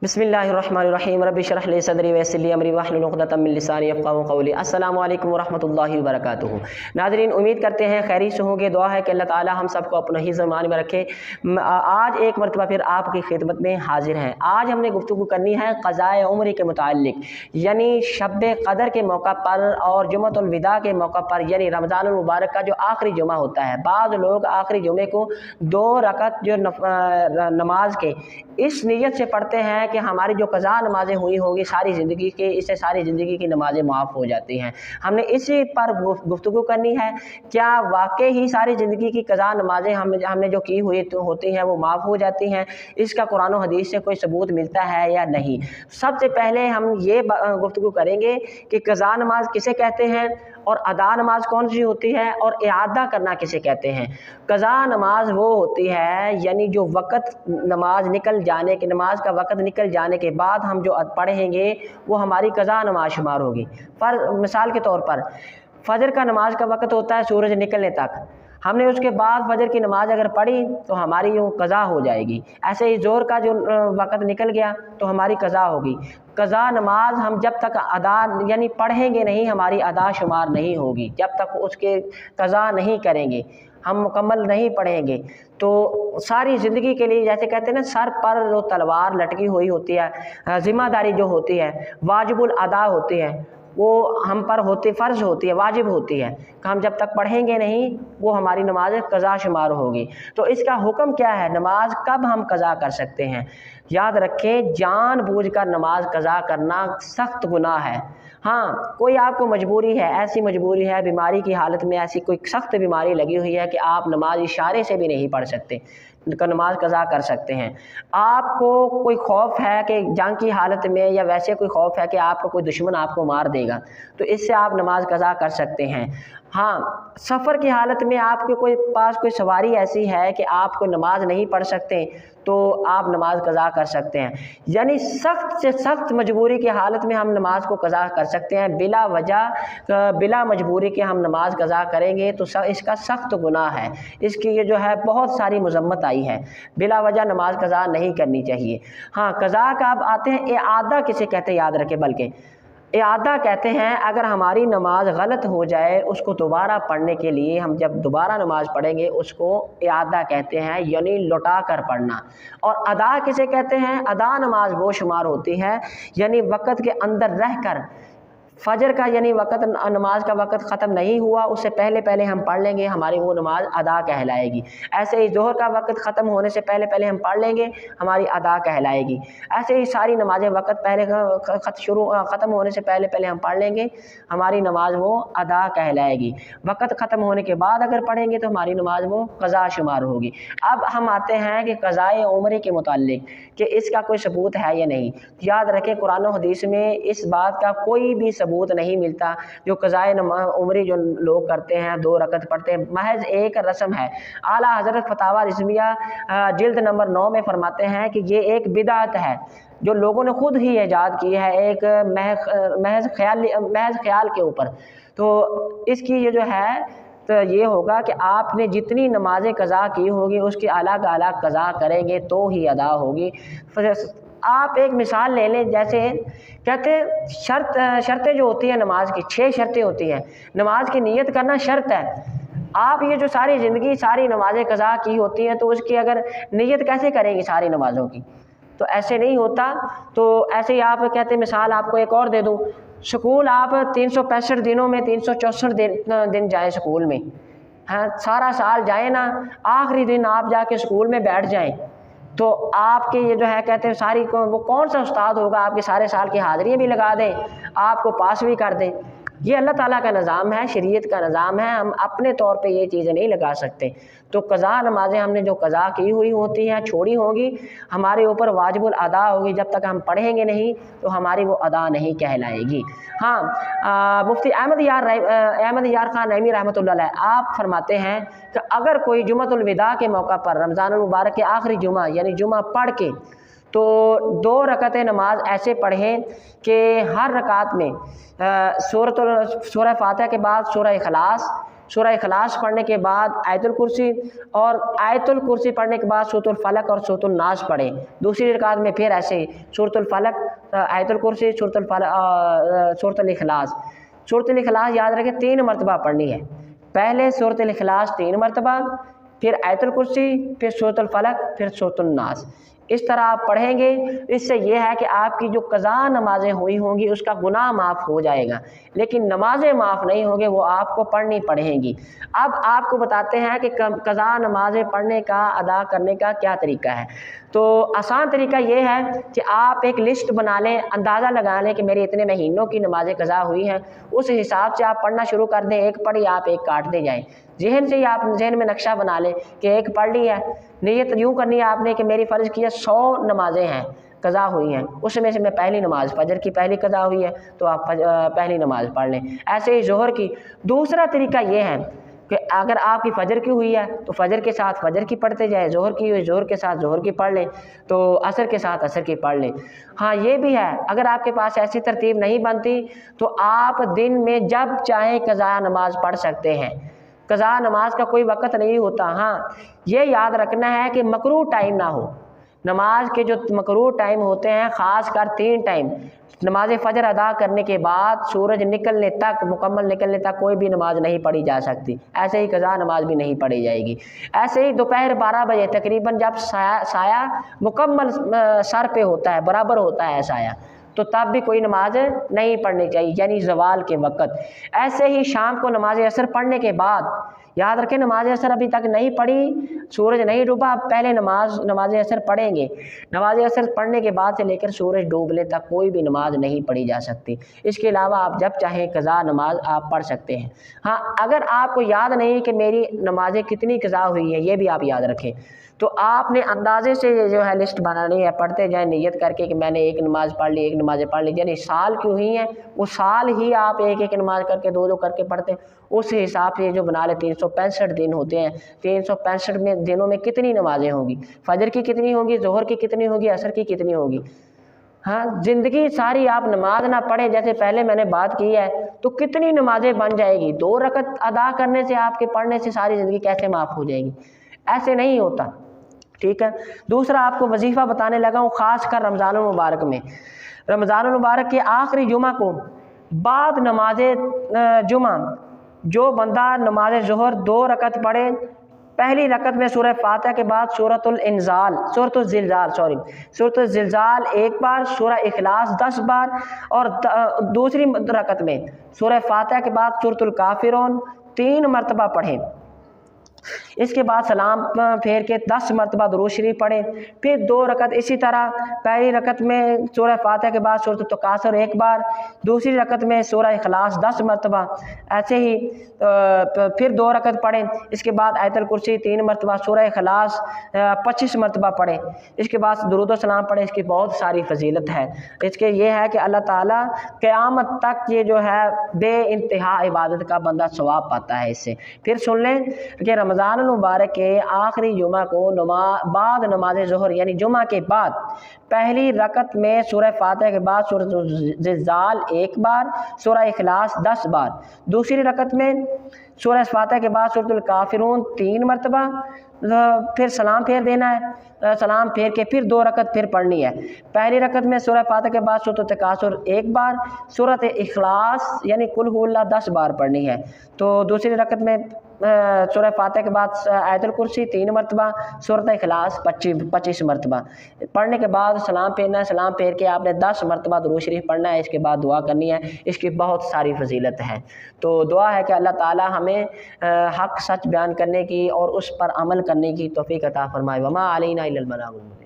बिस्मिल्लाहिर्रहमानिर्रहीम रब्बि इश्रह ली सदरी वयस्सिर ली अमरी वाहलुल उक़दतम मिन लिसानी यफ़क़हू क़ौली। अस्सलामु अलैकुम वरहमतुल्लाहि वबरकातुहू। नाज़रीन, उम्मीद करते हैं खैरियत से होंगे। दुआ है कि अल्लाह ताला हम सबको अपना हिफ़्ज़ व अमान में रखे। आज एक मरतबा फिर आपकी खिदमत में हाजिर हैं। आज हमने गुफ्तगू करनी है क़ज़ाए उम्र के मुताल्लिक़, यानी शब क़दर के मौका पर और जुमअतुल विदा के मौका पर, यानी रमज़ानुल मुबारक का जो आखिरी जुमा होता है। बाज़ लोग आखिरी जुमे को 2 रकअत जो नमाज के इस नीयत से पढ़ते हैं कि हमारी जो क़ज़ा नमाज़ें हुई होगी सारी ज़िंदगी के, इससे सारी ज़िंदगी की नमाज़ें माफ़ हो जाती हैं। हमने इसी पर गुफ्तगू करनी है, क्या वाकई ही सारी ज़िंदगी की क़ज़ा नमाज़ें हमने जो की हुई तो होती हैं वो माफ़ हो जाती हैं? इसका कुरान और हदीस से कोई सबूत मिलता है या नहीं? सबसे पहले हम ये गुफ्तगू करेंगे कि क़ज़ा नमाज किसे कहते हैं और अदा नमाज कौन सी होती है और इआदा करना किसे कहते हैं। क़ज़ा नमाज वो होती है यानी जो वक़्त नमाज निकल जाने के, नमाज का वक़्त निकल जाने के बाद हम जो पढ़ेंगे वो हमारी क़ज़ा नमाज शुमार होगी। मिसाल के तौर पर फ़जर का नमाज का वक़्त होता है सूरज निकलने तक, हमने उसके बाद फ़जर की नमाज़ अगर पढ़ी तो हमारी वो क़ज़ा हो जाएगी। ऐसे ही ज़ोहर का जो वक़्त निकल गया तो हमारी क़ज़ा होगी। क़ज़ा नमाज हम जब तक अदा यानी पढ़ेंगे नहीं, हमारी अदा शुमार नहीं होगी। जब तक उसके क़ज़ा नहीं करेंगे, हम मुकम्मल नहीं पढ़ेंगे तो सारी ज़िंदगी के लिए, जैसे कहते हैं ना, सर पर जो तलवार लटकी हुई होती है, ज़िम्मेदारी जो होती है, वाजिबुल अदा होती है, वो हम पर होती, फ़र्ज़ होती है, वाजिब होती है कि हम जब तक पढ़ेंगे नहीं वो हमारी नमाज क़ज़ा शुमार होगी। तो इसका हुक्म क्या है, नमाज कब हम क़ज़ा कर सकते हैं? याद रखें, जानबूझकर नमाज क़ज़ा करना सख्त गुनाह है। हाँ, कोई आपको मजबूरी है, ऐसी मजबूरी है, बीमारी की हालत में ऐसी कोई सख्त बीमारी लगी हुई है कि आप नमाज इशारे से भी नहीं पढ़ सकते, नमाज क़ज़ा कर सकते हैं। आपको कोई खौफ है कि जंग की हालत में, या वैसे कोई खौफ है कि आपका कोई दुश्मन आपको मार देगा, तो इससे आप नमाज क़ज़ा कर सकते हैं। हाँ, सफ़र की हालत में आपके पास कोई सवारी ऐसी है कि आपको नमाज नहीं पढ़ सकते तो आप नमाज क़ज़ा कर सकते हैं। यानी सख्त से सख्त मजबूरी की हालत में हम नमाज को क़ज़ा कर सकते हैं। बिला वजह, बिला मजबूरी के हम नमाज क़ज़ा करेंगे तो इसका सख्त गुनाह है। इसकी ये जो है बहुत सारी मज़म्मत आई है। बिला वजह नमाज क़ज़ा नहीं करनी चाहिए। हाँ, क़ज़ा का अब आते हैं इआदा किसे कहते हैं, याद रखें। बल्कि इआदा कहते हैं अगर हमारी नमाज गलत हो जाए, उसको दोबारा पढ़ने के लिए, हम जब दोबारा नमाज पढ़ेंगे उसको इआदा कहते हैं, यानी लौटा कर पढ़ना। और अदा किसे कहते हैं? अदा नमाज वो शुमार होती है यानी वक़्त के अंदर रह कर, फ़जर का यानी वक़्त, नमाज का वक़्त ख़त्म नहीं हुआ उससे पहले पहले हम पढ़ लेंगे, हमारी वो नमाज अदा कहलाएगी। ऐसे ही ज़ोहर का वक़्त ख़त्म होने से पहले पहले हम पढ़ लेंगे, हमारी अदा कहलाएगी। ऐसे ही सारी नमाज़ें वक़्त पहले ख़त्म होने से पहले पहले हम पढ़ लेंगे, हमारी नमाज वो अदा कहलाएगी। वक़्त ख़त्म होने के बाद अगर पढ़ेंगे तो हमारी नमाज वो क़ज़ा शुमार होगी। अब हम आते हैं कि क़ज़ाए उम्र के मुताल्लिक़ कि इसका कोई सबूत है या नहीं। याद रखें, कुरान और हदीस में इस बात का कोई भी सबूत नहीं मिलता। जो क़ज़ाए उम्र जो लोग करते हैं, 2 रकअत पढ़ते हैं, महज एक रस्म है। आला हज़रत फतावा रिज़विया जिल्द नंबर 9 में फरमाते हैं कि ये एक बिदअत है जो लोगों ने खुद ही ईजाद की है, एक महज ख्याल के ऊपर। तो इसकी ये जो है तो ये होगा कि आपने जितनी नमाज़ें क़ज़ा की होगी उसकी अलग अलग क़ज़ा करेंगे तो ही अदा होगी। आप एक मिसाल ले लें, जैसे कहते हैं शर्तें जो होती हैं नमाज की, 6 शर्तें होती हैं। नमाज की नियत करना शर्त है। आप ये जो सारी ज़िंदगी सारी नमाज़ें क़ज़ा की होती हैं तो उसकी अगर नियत कैसे करेंगे सारी नमाज़ों की, तो ऐसे नहीं होता। तो ऐसे ही आप कहते हैं, मिसाल आपको एक और दे दूँ, स्कूल आप 365 दिनों में 364 दिन जाएँ स्कूल में, हाँ, सारा साल जाएँ ना, आखिरी दिन आप जाके स्कूल में बैठ जाएँ तो आपके ये जो है कहते हैं सारी को, वो कौन सा उस्ताद होगा आपके सारे साल की हाज़िरियाँ भी लगा दें, आपको पास भी कर दें। ये अल्लाह ताला का निज़ाम है, शरीयत का निज़ाम है, हम अपने तौर पे ये चीज़ें नहीं लगा सकते। तो क़ज़ा नमाज़ें हमने जो क़ज़ा की हुई होती हैं, छोड़ी होंगी, हमारे ऊपर वाजिबुल अदा होगी। जब तक हम पढ़ेंगे नहीं तो हमारी वो अदा नहीं कहलाएगी। हाँ, मुफ्ती अहमद यार खान नईमी रहमतुल्लाह अलैह आप फरमाते हैं कि अगर कोई जुमअतुल विदा के मौका पर, रमज़ानुल मुबारक के आखिरी जुमा यानी जुमा पढ़ के, तो 2 रकअत नमाज ऐसे पढ़ें कि हर रकात में सूरह फातिहा के बाद सूरह इखलास, سورہ اخلاص پڑھنے کے بعد آیت الکرسی، اور آیت الکرسی پڑھنے کے بعد سورۃ الفلق اور سورۃ الناس پڑھیں۔ دوسری رکعت میں پھر ایسے ہی سورۃ الفلق، آیت الکرسی، سورۃ الاخلاص۔ سورۃ الاخلاص یاد رکھیں 3 مرتبہ پڑھنی ہے۔ پہلے سورۃ الاخلاص 3 مرتبہ، پھر آیت الکرسی، پھر سورۃ الفلق، پھر سورۃ الناس۔ اس طرح آپ پڑھیں گے، اس سے یہ ہے کہ آپ کی جو قضا نمازیں ہوئی ہوں گی اس کا گناہ معاف ہو جائے گا، لیکن نمازیں معاف نہیں ہوں گے، وہ آپ کو پڑھنی پڑیں گی۔ اب آپ کو بتاتے ہیں کہ قضا نمازیں پڑھنے کا، ادا کرنے کا کیا طریقہ ہے۔ تو آسان طریقہ یہ ہے کہ آپ ایک لسٹ بنا لیں، اندازہ لگا لیں کہ میری اتنے مہینوں کی نمازیں قضا ہوئی ہیں، اس حساب سے آپ پڑھنا شروع کر دیں، ایک پڑھی آپ ایک کاٹتے جائیں۔ ذہن سے ہی آپ ذہن میں نقشہ بنا لیں کہ ایک پڑھ لی ہے، نیت یوں کرنی ہے آپ نے کہ میری فرض کی 100 نمازیں ہیں قضا ہوئی ہیں، اس میں سے میں پہلی نماز فجر کی پہلی قضا ہوئی ہے تو آپ پہلی نماز پڑھ لیں۔ ایسے ہی ظہر کی۔ دوسرا طریقہ یہ ہے کہ اگر آپ کی فجر کی ہوئی ہے تو فجر کے ساتھ فجر کی پڑھتے جائیں، ظہر کی ہوئی ظہر کے ساتھ ظہر کی پڑھ لیں، تو عصر کے ساتھ عصر کی پڑھ لیں۔ ہاں یہ بھی ہے، اگر آپ کے پاس ایسی ترتیب نہیں بنتی تو آپ دن میں جب چاہیں قضا نماز پڑھ سکتے ہیں۔ قضا نماز کا کوئی وقت نہیں ہوتا۔ ہاں یہ یاد رکھنا ہے کہ مکروہ ٹائم نہ ہو۔ نماز کے جو مکروہ ٹائم ہوتے ہیں، خاص کر 3 ٹائم، نماز فجر ادا کرنے کے بعد سورج نکلنے تک، مکمل نکلنے تک کوئی بھی نماز نہیں پڑھی جا سکتی، ایسے ہی قضا نماز بھی نہیں پڑھی جائے گی۔ ایسے ہی دوپہر 12 بجے تقریباً جب سایہ مکمل سر پہ ہوتا ہے، برابر ہوتا ہے سایہ، تو تب بھی کوئی نماز نہیں پڑھنی چاہیے، یعنی زوال کے وقت۔ ایسے ہی شام کو نماز عصر پڑھنے کے بعد، یاد رکھیں نماز عصر ابھی تک نہیں پڑھی، سورج نہیں ڈوبا، اب پہلے نماز عصر پڑھیں گے۔ نماز عصر پڑھنے کے بعد سے لے کر سورج ڈوبنے تک کوئی بھی نماز نہیں پڑھی جا سکتی۔ اس کے علاوہ آپ جب چاہیں قضا نماز آپ پڑھ سکتے ہیں۔ ہاں اگر آپ کو یاد نہیں کہ میری نمازیں کتنی قضا ہوئی ہیں، یہ بھی آپ یاد رکھیں، تو آپ نے اندازے سے جو ہے لسٹ بنانی ہے، پڑھتے جائیں نیت کر کے کہ میں نے ایک نماز پڑھ لی، ایک نماز پڑھ لی، یعنی سال کی ہوئی ہیں وہ سال ہی آپ ایک ایک نماز کر کے 2 کر کے پڑھتے ہیں، اس حساب سے جو بنا لے 365 دن ہوتے ہیں، 365 دنوں میں کتنی نمازیں ہوں گی، فجر کی کتنی ہوگی، ظہر کی کتنی ہوگی، عصر کی کتنی ہوگی۔ ہاں زندگی ساری آپ نماز نہ پڑھیں، جیسے پہلے میں نے بات کی ہے، تو کتنی نمازیں بن جائے گی؟ 2 رکعت ادا کرنے سے آپ کے پڑھنے سے ساری زندگی کیسے معاف ہو جائے گی؟ ایسے نہیں ہوتا، ٹھیک ہے۔ دوسرا آپ کو وظیفہ بتانے لگا ہوں، خاص کر رمضان المبارک میں۔ رمضان المبارک کے آخری جمعہ کو بعد نماز جمعہ جو بندہ نماز ظہر 2 رکعت پڑھے، پہلی رکعت میں سورہ فاتحہ کے بعد سورۃ الزلزال 1 بار، سورہ اخلاص 10 بار، اور دوسری رکعت میں سورہ فاتحہ کے بعد سورۃ الکافرون 3 مرتبہ پڑھیں۔ اس کے بعد سلام پھیر کے 10 مرتبہ درود شریف پڑھیں، پھر 2 رکعت اسی طرح، پہلی رکعت میں سورہ فاتحہ کے بعد سورۃ التکاثر 1 بار، دوسری رکعت میں سورہ اخلاص 10 مرتبہ، ایسے ہی پھر 2 رکعت پڑھیں۔ اس کے بعد آیت الکرسی 3 مرتبہ، سورہ اخلاص 25 مرتبہ پڑھیں۔ اس کے بعد درود و سلام پڑھیں۔ اس کی بہت ساری فضیلت ہے۔ اس کے یہ ہے کہ اللہ تعالیٰ قیامت تک یہ جو ہے بے انتہا عبادت کا بندہ ثواب پاتا ہے اس سے۔ پھر سن لیں کہ رمضان المبارک کے آخری جمعہ کو بعد نماز ظہر، یعنی جمعہ کے بعد پہلی رکعت میں سورہ فاتحہ کے بعد سورۃ الزلزال 1 بار، سورہ اخلاص 10 بار، دوسری رکعت میں سورہ فاتحہ کے بعد سورۃ الکافرون 3 مرتبہ، پھر سلام پھیر دینا ہے، سلام پھیر کے پھر 2 رکعت پھر پڑھنی ہے۔ پہلی رکعت میں سورہ فاتحہ کے بعد سورۃ التکاثر 1 بار، سورۃ اخلاص یعنی قل هو اللہ 10 بار پڑھنی ہے۔ تو دوسری رکعت میں سورہ فاتحہ کے بعد آیت الکرسی 3 مرتبہ، سورۃ اخلاص 25 مرتبہ پڑھنے کے بعد سلام پھیرنا ہے، سلام پھیر کے آپ نے 10 مرتبہ درود شریف پڑھنا ہے۔ اس کے بعد دعا کرنی ہے، اس کی بہت ساری فضیلت ہے۔ تو دعا ہے کہ اللہ تعالی ہمیں حق سچ بیان کرنے کی اور اس پر عمل کرنے کی توفیق عطا فرمائے۔ وما علینا الا البلاغ المبین۔